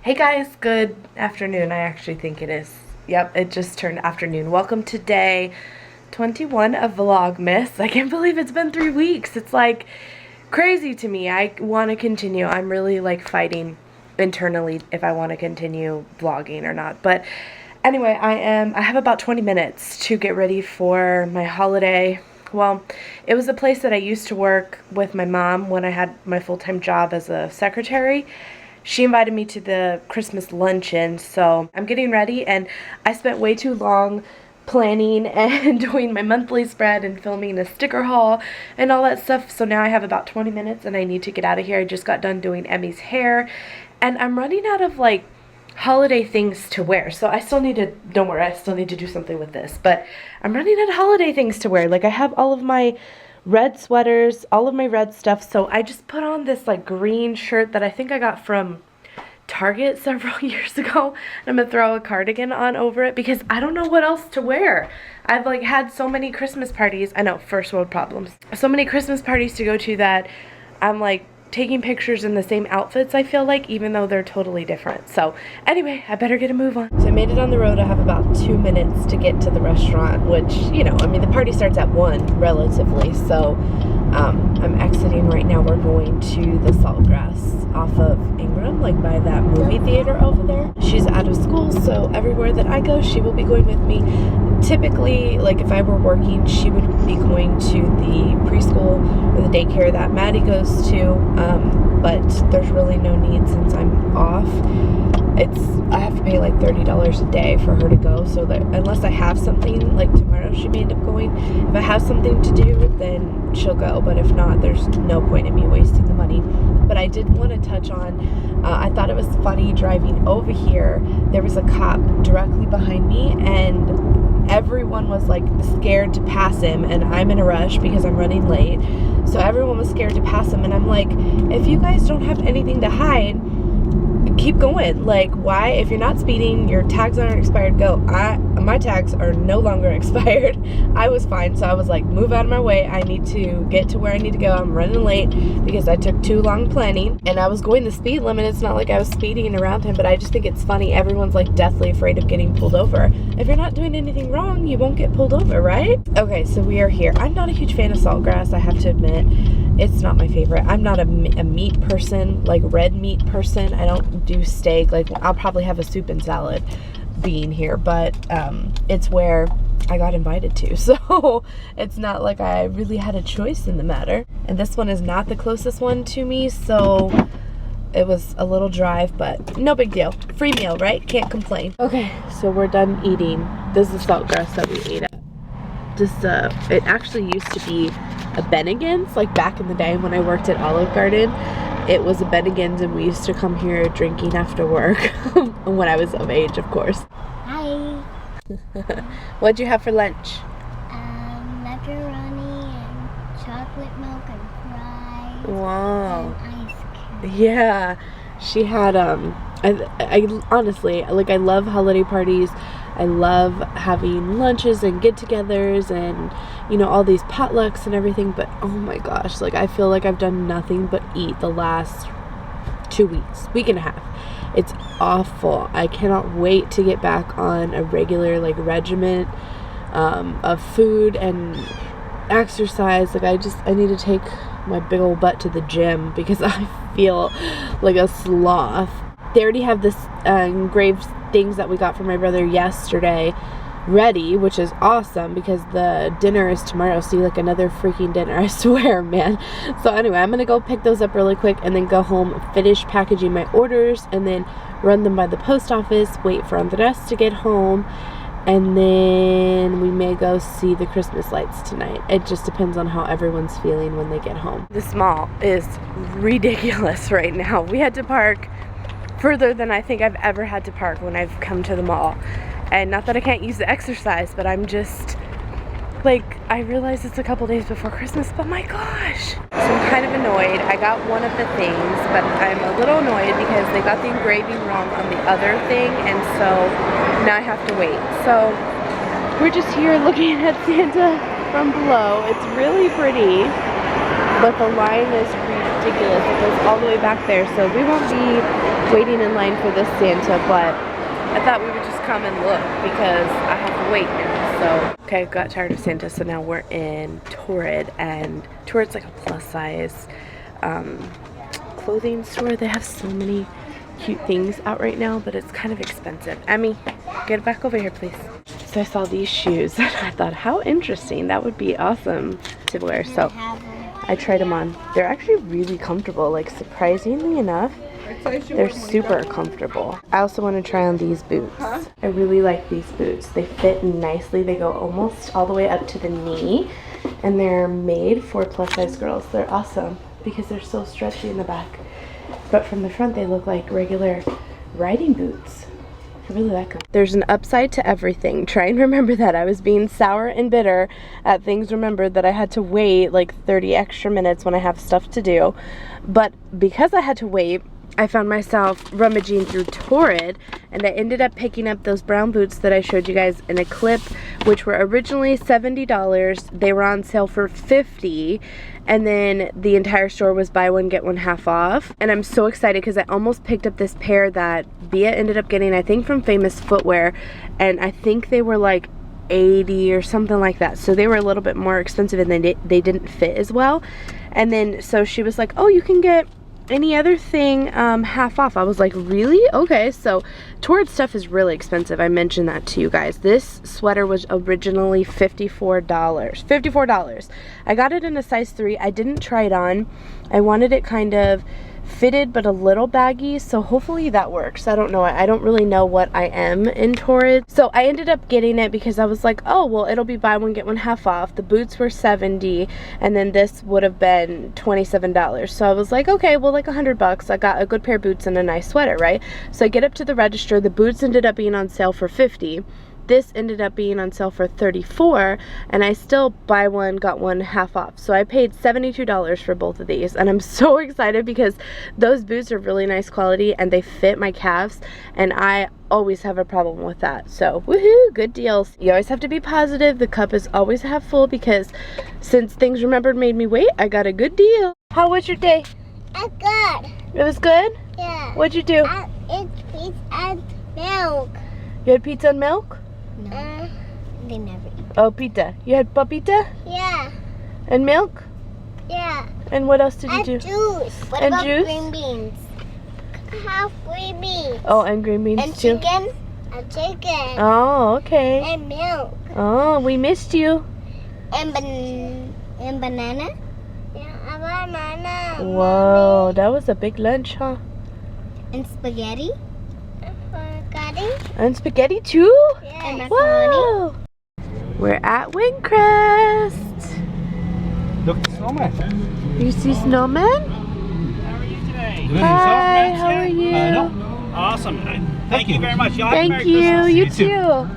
Hey guys, good afternoon. I actually think it is. Yep, it just turned afternoon. Welcome to day 21 of Vlogmas. I can't believe it's been 3 weeks. It's like crazy to me. I want to continue. I'm really like fighting internally if I want to continue vlogging or not. But anyway, I have about 20 minutes to get ready for my holiday. Well, it was a place that I used to work with my mom when I had my full-time job as a secretary. She invited me to the Christmas luncheon, so I'm getting ready, and I spent way too long planning and doing my monthly spread and filming a sticker haul and all that stuff. So now I have about 20 minutes and I need to get out of here. I just got done doing Emmy's hair, and I'm running out of like holiday things to wear. So I still need to, don't worry, I still need to do something with this, but I'm running out of holiday things to wear. Like I have all of my red sweaters, all of my red stuff, so I just put on this like green shirt that I think I got from Target several years ago. I'm gonna throw a cardigan on over it because I don't know what else to wear. I've like had so many Christmas parties, I know, first world problems, so many Christmas parties to go to that I'm like taking pictures in the same outfits, I feel like, even though they're totally different. So anyway, I better get a move on. So I made it on the road. I have about 2 minutes to get to the restaurant, which, you know, I mean, the party starts at 1 relatively, so I'm exiting right now. We're going to the Saltgrass off of Ingram, like by that movie theater over there. She's out of school, so everywhere that I go, she will be going with me. Typically, like if I were working, she would be going to the preschool or the daycare that Maddie goes to, but there's really no need since I'm off. I have to pay like $30 a day for her to go, so that unless I have something, like tomorrow she may end up going. If I have something to do, then she'll go, but if not, there's no point in me wasting the money. But I did want to touch on, I thought it was funny driving over here, there was a cop directly behind me, and everyone was like scared to pass him, and I'm in a rush because I'm running late, so everyone was scared to pass him, and I'm like, if you guys don't have anything to hide, keep going. Like, why? If you're not speeding, your tags aren't expired, go. My tags are no longer expired. I was fine, so I was like, move out of my way. I need to get to where I need to go. I'm running late because I took too long planning, and I was going the speed limit. It's not like I was speeding around him, but I just think it's funny. Everyone's like deathly afraid of getting pulled over. If you're not doing anything wrong, you won't get pulled over, right? Okay, so we are here. I'm not a huge fan of Saltgrass, I have to admit. It's not my favorite. I'm not a meat person, like red meat person. I don't do steak. Like, I'll probably have a soup and salad being here, but it's where I got invited to, so it's not like I really had a choice in the matter. And this one is not the closest one to me, so it was a little drive, but no big deal. Free meal, right? Can't complain. Okay, so we're done eating. This is Saltgrass that we ate at. It actually used to be a Bennigan's, like back in the day when I worked at Olive Garden. It was a Bennigan's, and we used to come here drinking after work when I was of age, of course. Hi. What'd you have for lunch? Macaroni and chocolate milk and fries. Wow. And ice cream. Yeah, she had I honestly, like, I love holiday parties. I love having lunches and get-togethers and, you know, all these potlucks and everything, but oh my gosh, like, I feel like I've done nothing but eat the last 2 weeks, week and a half. It's awful. I cannot wait to get back on a regular, like, regimen of food and exercise. Like, I need to take my big old butt to the gym because I feel like a sloth. They already have this engraved things that we got from my brother yesterday ready, which is awesome because the dinner is tomorrow. See, like, another freaking dinner, I swear, man. So anyway, I'm gonna go pick those up really quick and then go home, finish packaging my orders, and then run them by the post office, wait for Andres to get home, and then we may go see the Christmas lights tonight. It just depends on how everyone's feeling when they get home. This mall is ridiculous right now. We had to park further than I think I've ever had to park when I've come to the mall. And not that I can't use the exercise, but I'm just, like, I realize it's a couple days before Christmas, but my gosh. So I'm kind of annoyed. I got one of the things, but I'm a little annoyed because they got the engraving wrong on the other thing, and so now I have to wait. So we're just here looking at Santa from below. It's really pretty, but the line is ridiculous. It goes all the way back there, so we won't be waiting in line for this Santa, but I thought we would just come and look because I have to wait now. So, okay, got tired of Santa, so now we're in Torrid, and Torrid's like a plus size clothing store. They have so many cute things out right now, but it's kind of expensive. Emmy, get back over here, please. So I saw these shoes and I thought, how interesting. That would be awesome to wear. So I tried them on. They're actually really comfortable, like surprisingly enough. They're super comfortable. I also want to try on these boots. I really like these boots. They fit nicely. They go almost all the way up to the knee, and they're made for plus size girls. They're awesome because they're so stretchy in the back. But from the front, they look like regular riding boots. I really like them. There's an upside to everything. Try and remember that. I was being sour and bitter at things remembered that I had to wait like 30 extra minutes when I have stuff to do. But because I had to wait, I found myself rummaging through Torrid, and I ended up picking up those brown boots that I showed you guys in a clip, which were originally $70. They were on sale for $50, and then the entire store was buy one get one half off. And I'm so excited because I almost picked up this pair that Bia ended up getting, I think from Famous Footwear, and I think they were like $80 or something like that. So they were a little bit more expensive, and then they didn't fit as well. And then so she was like, oh, you can get any other thing half off. I was like, really? Okay. So Torrid stuff is really expensive. I mentioned that to you guys. This sweater was originally $54. I got it in a size 3. I didn't try it on. I wanted it kind of fitted but a little baggy, so hopefully that works. I don't know. I don't really know what I am in Torrid. So I ended up getting it because I was like, oh, well, it'll be buy one get one half off. The boots were $70, and then this would have been $27. So I was like, okay, well, like $100. I got a good pair of boots and a nice sweater, right? So I get up to the register. The boots ended up being on sale for $50. This ended up being on sale for $34, and I still buy one got one half off. So I paid $72 for both of these, and I'm so excited because those boots are really nice quality and they fit my calves, and I always have a problem with that. So woohoo, good deals. You always have to be positive. The cup is always half full because since things remembered made me wait, I got a good deal. How was your day? It's good. It was good? Yeah. What'd you do? It's pizza and milk. You had pizza and milk? No. They never eat. Oh, pizza. You had papita? Yeah. And milk? Yeah. And what else did you And do? juice. What And about juice? green beans? Have green beans. Oh, and green beans And too? chicken. And chicken. Oh, okay. And milk. Oh, we missed you. And banana. Yeah, a banana. Whoa, that was a big lunch, huh? And spaghetti. Spaghetti. And spaghetti too? Yeah. And macaroni. Whoa! We're at Windcrest. Look at the snowman. You see snowman? How are you today? Hi, how are you? No. Awesome. Thank you very much. Y'all have a Thank Merry you, Christmas. you You too. too.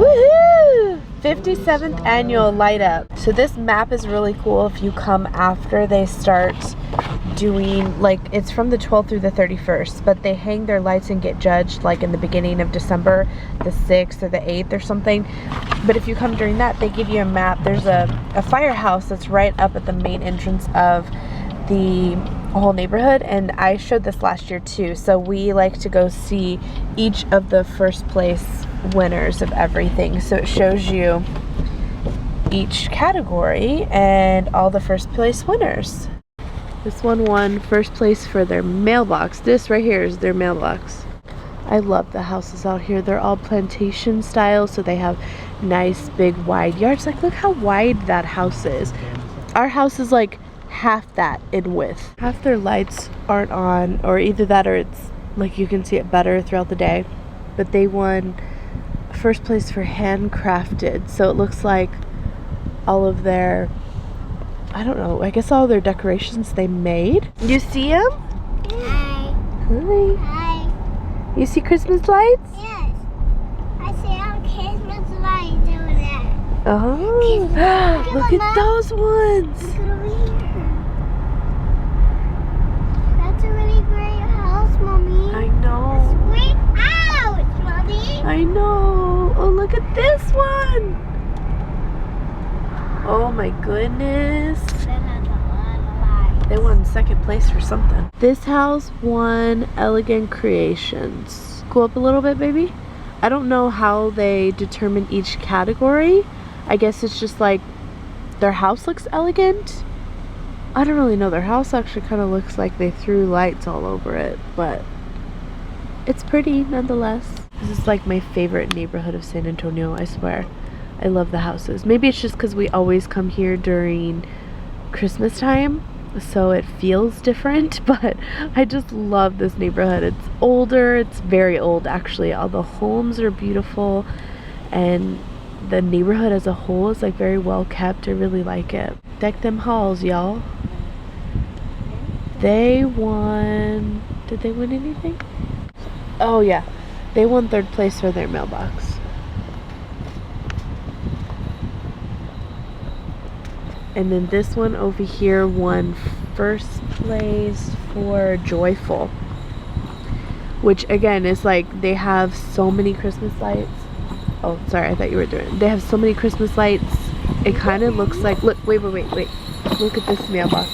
Woohoo! 57th annual light up. So this map is really cool if you come after they start doing, like, it's from the 12th through the 31st, but they hang their lights and get judged like in the beginning of December, the 6th or the 8th or something. But if you come during that, they give you a map. There's a firehouse that's right up at the main entrance of the whole neighborhood, and I showed this last year too. So we like to go see each of the first place winners of everything. So it shows you each category and all the first place winners. This one won first place for their mailbox. This right here is their mailbox. I love the houses out here. They're all plantation style, so they have nice big wide yards. Like, look how wide that house is. Our house is like half that in width. Half their lights aren't on, or either that or it's like you can see it better throughout the day. But they won first place for handcrafted, so it looks like all of their, I don't know, I guess all their decorations they made. You see them? Hi. Hi. Hi. You see Christmas lights? Yes. I see our Christmas lights over there. Oh, look at those ones. Look over here. That's a really great house, Mommy. I know. Great house, Mommy. I know. Oh, look at this one. Oh my goodness. That has a lot of lights. They won second place for something. This house won Elegant Creations. Go up a little bit, baby. I don't know how they determine each category. I guess it's just like their house looks elegant. I don't really know. Their house actually kind of looks like they threw lights all over it, but it's pretty nonetheless. This is like my favorite neighborhood of San Antonio, I swear. I love the houses. Maybe it's just because we always come here during Christmas time, so it feels different, but I just love this neighborhood. It's older, it's very old actually. All the homes are beautiful, and the neighborhood as a whole is like very well kept. I really like it. Deck them halls, y'all. They won, did they win anything? Oh yeah, they won third place for their mailbox. And then this one over here won first place for Joyful, which again is like they have so many Christmas lights. Oh, sorry, I thought you were doing. They have so many Christmas lights. It kind of looks like, look, wait. Look at this mailbox.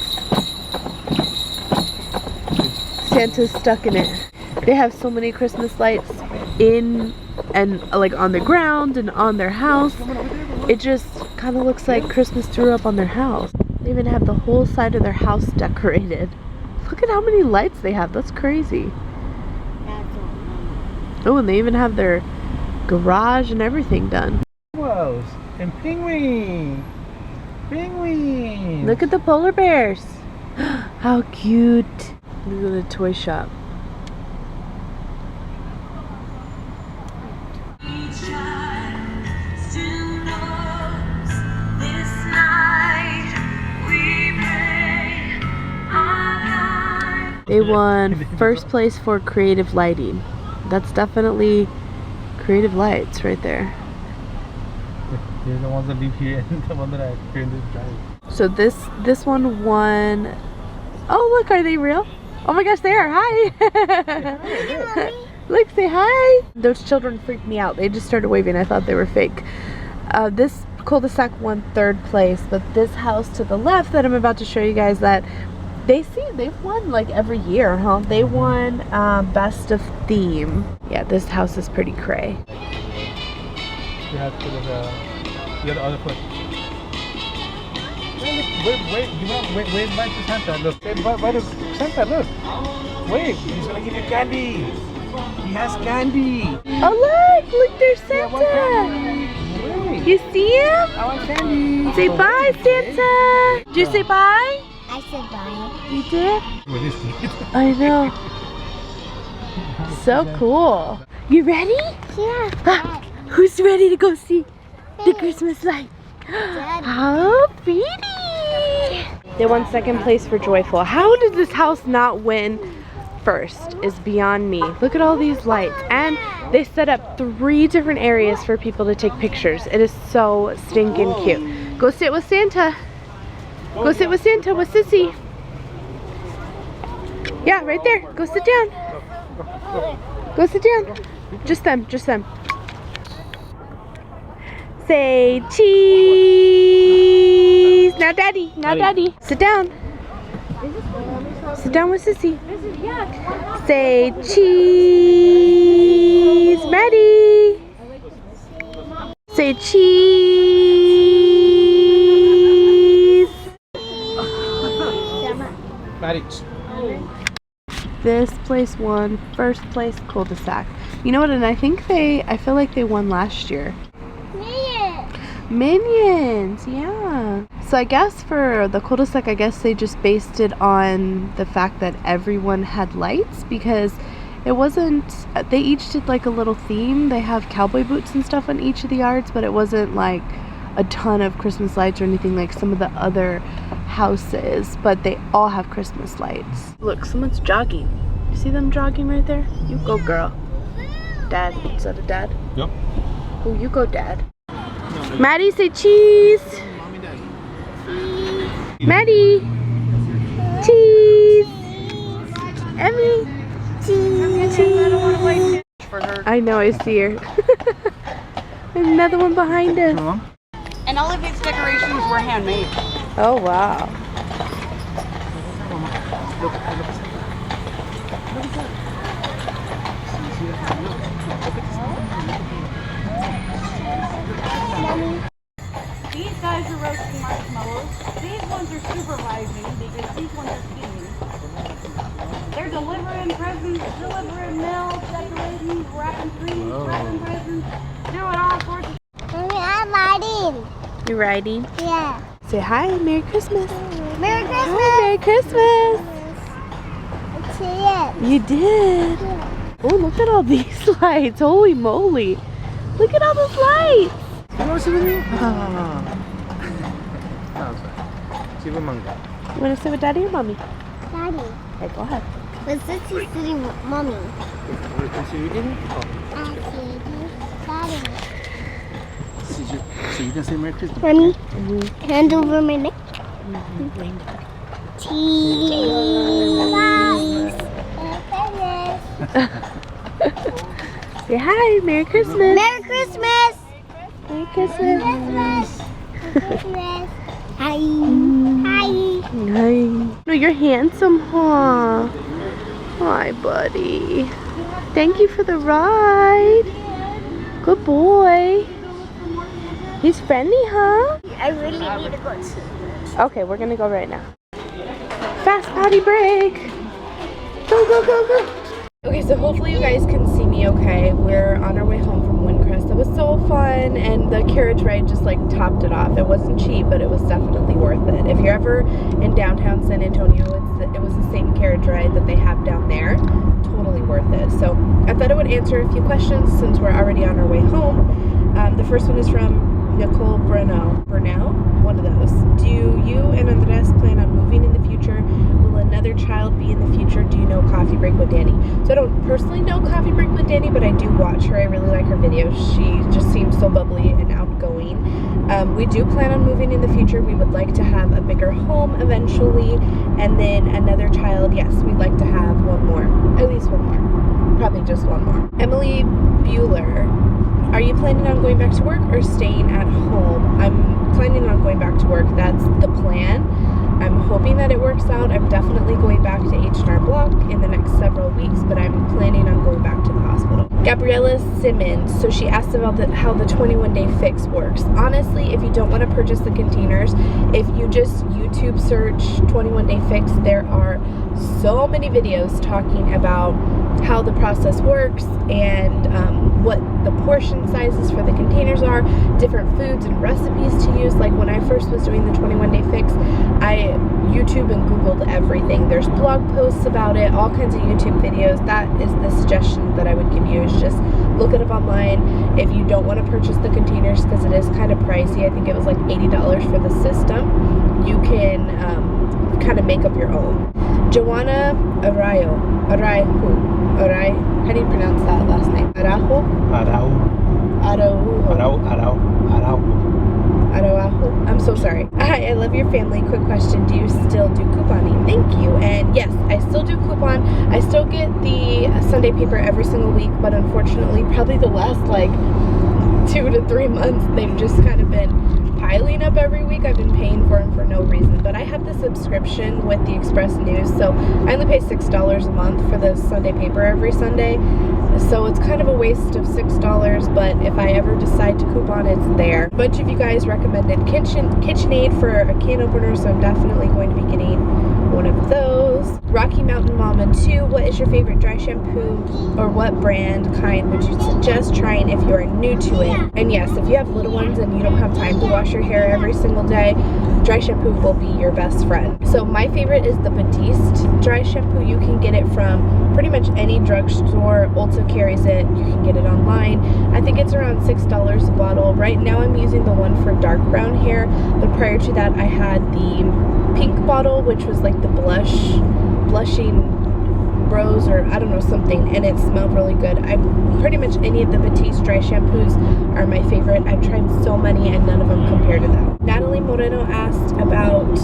Santa's stuck in it. They have so many Christmas lights in and like on the ground and on their house. It just kind of looks like Christmas threw up on their house. They even have the whole side of their house decorated. Look at how many lights they have. That's crazy. Oh, and they even have their garage and everything done. Whoa, and penguin. Penguin. Look at the polar bears. How cute. Look at the toy shop. They won first place for creative lighting. That's definitely creative lights right there. They're the ones that live here and the one that I created drive. So this one won. Oh look, are they real? Oh my gosh, they are. Hi. Look, say hi. Those children freaked me out. They just started waving. I thought they were fake. This cul-de-sac won third place, but this house to the left that I'm about to show you guys, that they've won like every year, huh? They won best of theme. Yeah, this house is pretty cray. You have to put the other foot. Wait, back to Santa. Look, wait to Santa. Look, wait. He's gonna give you candy. He has candy. Oh look, there's Santa. You see him? I want candy. Say bye, Santa. Did you say bye? I said bye. You did? With his teeth. I know. So cool. You ready? Yeah. Who's ready to go see the Christmas light? Daddy. How pretty! They won second place for Joyful. How did this house not win first is beyond me. Look at all these lights. And they set up 3 different areas for people to take pictures. It is so stinking cute. Go sit with Santa. Go sit with Santa with Sissy. Yeah, right there. Go sit down. Go sit down. Just them, just them. Say cheese. Now daddy, now daddy. Sit down. Sit down with Sissy. Say cheese. Maddie. Say cheese. Maddie. This place won first place cul-de-sac. You know what? And I feel like they won last year. Minions, yeah. So I guess for the cul-de-sac, I guess they just based it on the fact that everyone had lights, because it wasn't, they each did like a little theme. They have cowboy boots and stuff on each of the yards, but it wasn't like a ton of Christmas lights or anything like some of the other houses, but they all have Christmas lights. Look, someone's jogging. You see them jogging right there? You go, girl. Dad, is that a dad? Yep. Oh, you go, Dad. Maddie, say cheese. Maddie. Cheese. Emmy. Cheese. I know, I see her. There's another one behind us. And all of these decorations were handmade. Oh, wow. Look at that. Look at that. See that? Look at this. These guys are roasting marshmallows. These ones are supervising because these ones are steaming. They're delivering presents, delivering milk, decorating, wrapping trees, wrapping presents, doing all sorts of. Mommy, I'm riding. You're riding? Yeah. Say hi, Merry Christmas. Merry Hi, Christmas. Merry Christmas. I see it. You did. Oh, look at all these lights. Holy moly. Look at all those lights. You want to sit with me? Ah. I'm sorry. Sit with Manga. You want to sit with Daddy or Mommy? Daddy. Okay, go ahead. But since he's sitting with Mommy. So you didn't? I see Daddy. So you can say Merry Christmas. Mommy, hand over my neck. Cheese. Say hi, Merry Christmas. Merry Christmas. Merry Christmas. Christmas. Hi. Hi. Hi. No, you're handsome, huh? Hi, buddy. Thank you for the ride. Good boy. He's friendly, huh? I really need to go to. Okay, we're gonna go right now. Fast potty break. Go, go, go, go. Okay, so hopefully you guys can see me okay. We're on our way home from Windcrest. That was so fun, and the carriage ride just like topped it off. It wasn't cheap, but it was definitely worth it. If you're ever in downtown San Antonio, it was the same carriage ride that they have down there. Totally worth it. So I thought I would answer a few questions since we're already on our way home. The first one is from Nicole Brunel, one of those. Do you and Andres plan on moving in the future? Will another child be in the future? Do you know Coffee Break with Danny? So I don't personally know Coffee Break with Danny, but I do watch her. I really like her videos. She just seems so bubbly and outgoing. We do plan on moving in the future. We would like to have a bigger home eventually, and then another child. Yes, we'd like to have one more, at least one more, probably just one more. Emily Bueller. Are you planning on going back to work or staying at home? I'm planning on going back to work. That's the plan. I'm hoping that it works out. I'm definitely going back to H&R Block in the next several weeks, but I'm planning on going back to the hospital. Gabriella Simmons, so she asked about how the 21-day fix works. Honestly, if you don't want to purchase the containers, if you just YouTube search 21-day fix, there are so many videos talking about how the process works and what the portion sizes for the containers are, different foods and recipes to use. Like when I first was doing the 21-day fix, I YouTube and Googled everything. There's blog posts about it, all kinds of YouTube videos. That is the suggestion that I would give you, is just look it up online. If you don't want to purchase the containers because it is kind of pricey, I think it was like $80 for the system, you can kind of make up your own. Joanna Araujo, how do you pronounce that last name? Araujo? Araujo. I'm so sorry. Hi, I love your family. Quick question, do you still do couponing? Thank you. And yes, I still do coupon. I still get the Sunday paper every single week, but unfortunately probably the last like 2 to 3 months they've just kind of been piling up every week. I've been paying for them for no reason, but I have the subscription with the Express News, so I only pay $6 a month for the Sunday paper every Sunday, so it's kind of a waste of $6, but if I ever decide to coupon, it's there. A bunch of you guys recommended KitchenAid for a can opener, so I'm definitely going to be getting one of those. Rocky Mountain Mama 2, what is your favorite dry shampoo, or what brand kind would you suggest trying if you are new to it? And yes, if you have little ones and you don't have time to wash your hair every single day, dry shampoo will be your best friend. So my favorite is the Batiste dry shampoo. You can get it from pretty much any drugstore. Ulta carries it. You can get it online. I think it's around $6 a bottle. Right now I'm using the one for dark brown hair, but prior to that I had the pink bottle, which was like the blushing rose, or I don't know, something, and it smelled really good. I pretty much any of the Batiste dry shampoos are my favorite. I've tried so many and none of them compare to them. Natalie Moreno asked about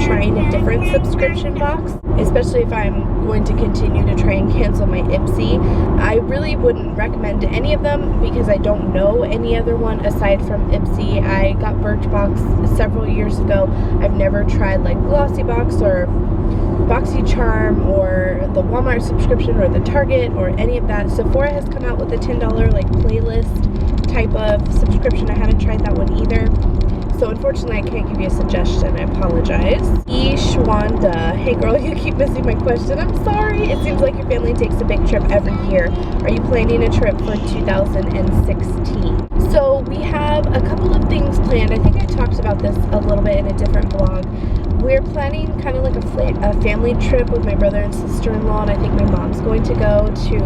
trying a different subscription box, especially if I'm going to continue to try and cancel my Ipsy. I really wouldn't recommend any of them because I don't know any other one aside from Ipsy. I got Birchbox several years ago. I've never tried like Glossybox or BoxyCharm or the Walmart subscription or the Target or any of that. Sephora has come out with a $10 like playlist type of subscription. I haven't tried that one either. So unfortunately, I can't give you a suggestion. I apologize. Ishwanda. Hey girl, you keep missing my question. I'm sorry. It seems like your family takes a big trip every year. Are you planning a trip for 2016? So we have a couple of things planned. I think I talked about this a little bit in a different vlog. We're planning kind of like a family trip with my brother and sister-in-law, and I think my mom's going to go to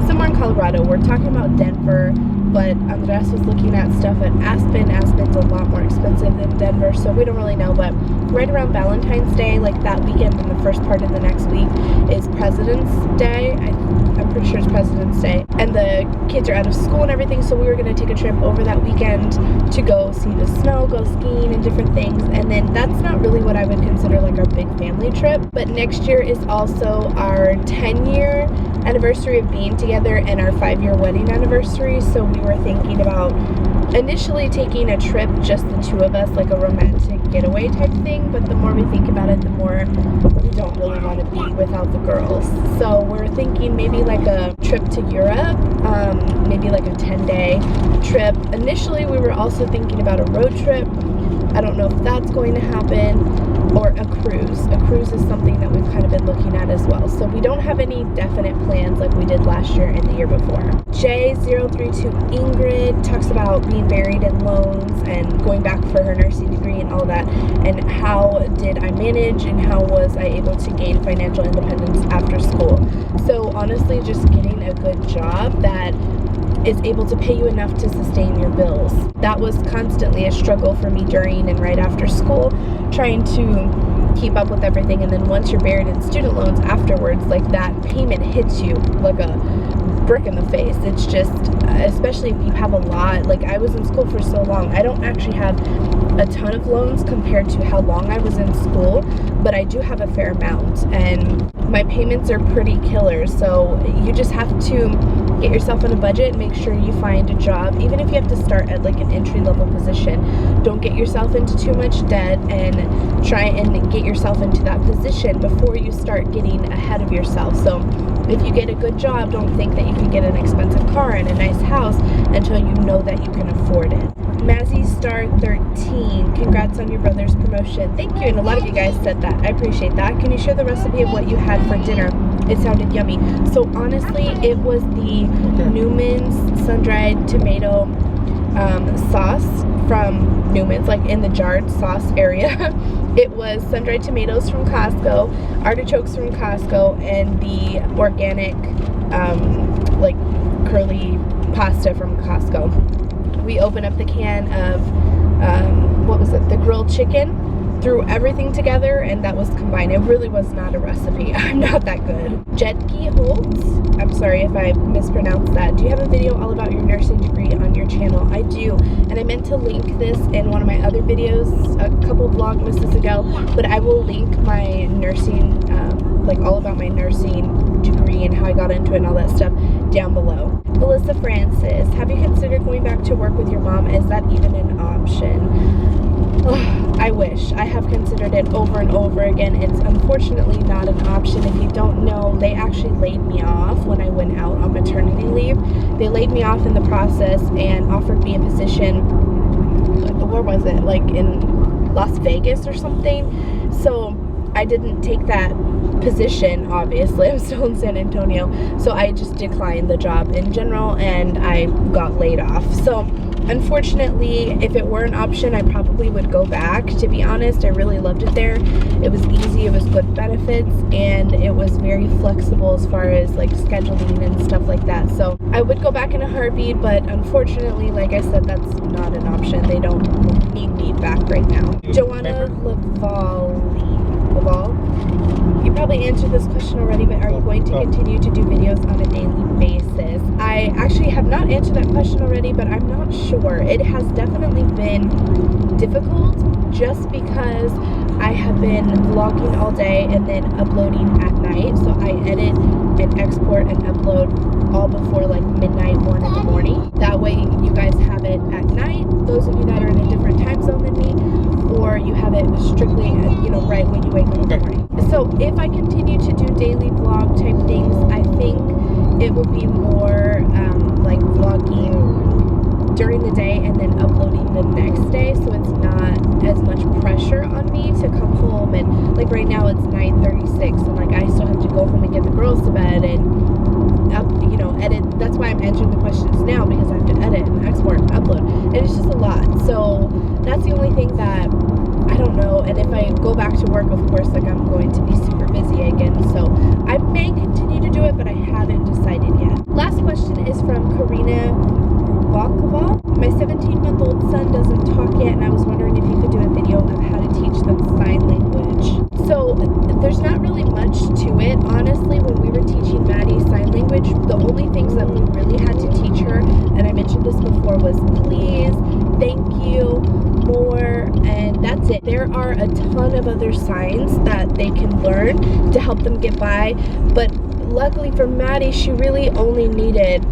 somewhere in Colorado. We're talking about Denver, but Andres was looking at stuff at Aspen. Aspen's a lot more expensive than Denver, so we don't really know, but right around Valentine's Day, like that weekend and the first part of the next week is President's Day. I'm pretty sure it's President's Day, and the kids are out of school and everything, so we were going to take a trip over that weekend to go see the snow, go skiing and different things. And then that's not really what I would consider like our big family trip, but next year is also our 10-year anniversary of being together and our 5-year wedding anniversary. So we were thinking about initially taking a trip, just the two of us, like a romantic getaway type thing, but the more we think about it, the more we don't really want to be without the girls. So we're thinking maybe like a trip to Europe, maybe like a 10-day trip. Initially we were also thinking about a road trip. I don't know if that's going to happen, or a cruise. A cruise is something that we've kind of been looking at as well. So we don't have any definite plans like we did last year and the year before. J032 Ingrid talks about being buried in loans and going back for her nursing degree and all that, and how did I manage and how was I able to gain financial independence after school. So honestly, just getting a good job that is able to pay you enough to sustain your bills. That was constantly a struggle for me during and right after school, trying to keep up with everything. And then once you're buried in student loans afterwards, like that payment hits you like a brick in the face. It's just, especially if you have a lot, like I was in school for so long, I don't actually have a ton of loans compared to how long I was in school, but I do have a fair amount, and my payments are pretty killer. So you just have to get yourself on a budget and make sure you find a job, even if you have to start at like an entry-level position. Don't get yourself into too much debt, and try and get yourself into that position before you start getting ahead of yourself. So if you get a good job, don't think that you can get an expensive car and a nice house until you know that you can afford it. Mazzy Star 13, congrats on your brother's promotion. Thank you, and a lot of you guys said that. I appreciate that. Can you share the recipe of what you had for dinner? It sounded yummy. So honestly, it was the Newman's sun-dried tomato sauce from Newman's, like in the jarred sauce area. It was sun-dried tomatoes from Costco, artichokes from Costco, and the organic like curly pasta from Costco. We opened up the can of what was it, the grilled chicken, threw everything together, and that was combined. It really was not a recipe. I'm not that good. Jetki Holtz, I'm sorry if I mispronounced that. Do you have a video all about your nursing degree on your channel? I do, and I meant to link this in one of my other videos a couple Vlogmases ago, but I will link my nursing, like all about my nursing degree and how I got into it and all that stuff down below. Melissa Francis, have you considered going back to work with your mom? Is that even an option? Oh, I wish. I have considered it over and over again. It's unfortunately not an option. If you don't know, they actually laid me off when I went out on maternity leave. They laid me off in the process and offered me a position, where was it? Like in Las Vegas or something. So I didn't take that position, obviously. I'm still in San Antonio. So I just declined the job in general and I got laid off. So unfortunately, if it were an option, I probably would go back. To be honest, I really loved it there. It was easy, it was good benefits, and it was very flexible as far as like scheduling and stuff like that. So I would go back in a heartbeat, but unfortunately, like I said, that's not an option. They don't need me back right now. Joanna Laval, you probably answered this question already, but are you going to continue to do videos on a daily basis? I actually have not answered that question already, but I'm not sure. It has definitely been difficult just because I have been vlogging all day and then uploading at night. So I edit and export and upload all before like midnight, 1 in the morning. That way you guys have it at night, those of you that are in a different time zone than me, or you have it strictly, you know, right when you wake up in the morning. So if I continue to do daily vlog type things, I think it will be more like vlogging during the day and then uploading the next day, so it's not as much pressure on me to come home. And like right now it's 9:36 and like I still have to go home and get the girls to bed and edit. That's why I'm answering the questions now, because I have to edit and export and upload, and it's just a lot. So that's the only thing that I don't know. And if I go back to work, of course, like I'm going to be super busy again, so I may continue to do it, but I haven't decided yet. Last question is from Karina Vlogmas. My 17-month-old son doesn't talk yet, and I was wondering if you could do a video of how to teach them sign language. So there's not really much to it, honestly. When we were teaching Maddie sign language, the only things that we really had to teach her, and I mentioned this before, was please, thank you, more, and that's it. There are a ton of other signs that they can learn to help them get by, but luckily for Maddie, she really only needed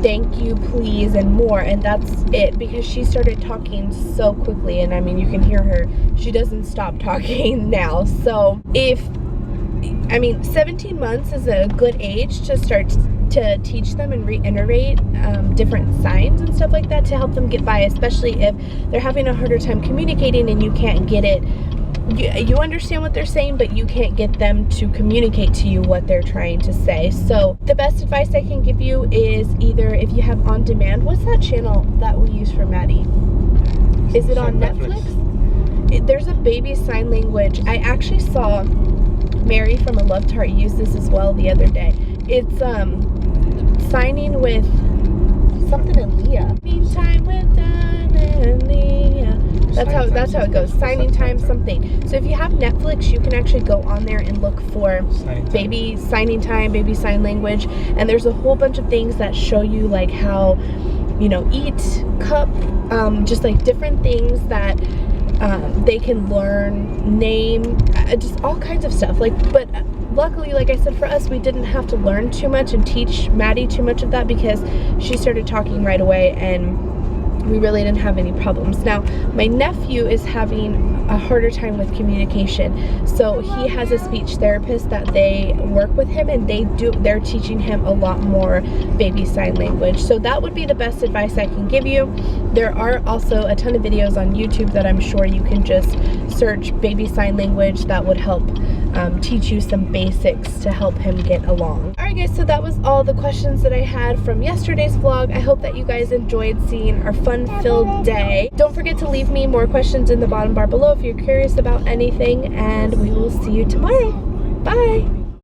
thank you, please, and more, and that's it, because she started talking so quickly. And I mean, you can hear her, she doesn't stop talking now. So 17 months is a good age to start to teach them and reiterate different signs and stuff like that to help them get by, especially if they're having a harder time communicating and you can't get it. You understand what they're saying, but you can't get them to communicate to you what they're trying to say. So the best advice I can give you is either, if you have On Demand, what's that channel that we use for Maddie? Is it on Netflix? There's a baby sign language. I actually saw Mary from A Love Tart use this as well the other day. It's signing with something in Leah. Time with and Leah. That's how it goes. Signing time something. So if you have Netflix, you can actually go on there and look for baby signing time, baby sign language, and there's a whole bunch of things that show you like how, eat, cup, just like different things that they can learn, name, just all kinds of stuff. But luckily, like I said, for us, we didn't have to learn too much and teach Maddie too much of that, because she started talking right away and we really didn't have any problems. Now, my nephew is having a harder time with communication, so he has a speech therapist that they work with him, and they're teaching him a lot more baby sign language. So that would be the best advice I can give you. There are also a ton of videos on YouTube that I'm sure you can just search baby sign language that would help teach you some basics to help him get along. Alright guys, so that was all the questions that I had from yesterday's vlog. I hope that you guys enjoyed seeing our fun-filled day. Don't forget to leave me more questions in the bottom bar below if you're curious about anything, and we will see you tomorrow. Bye!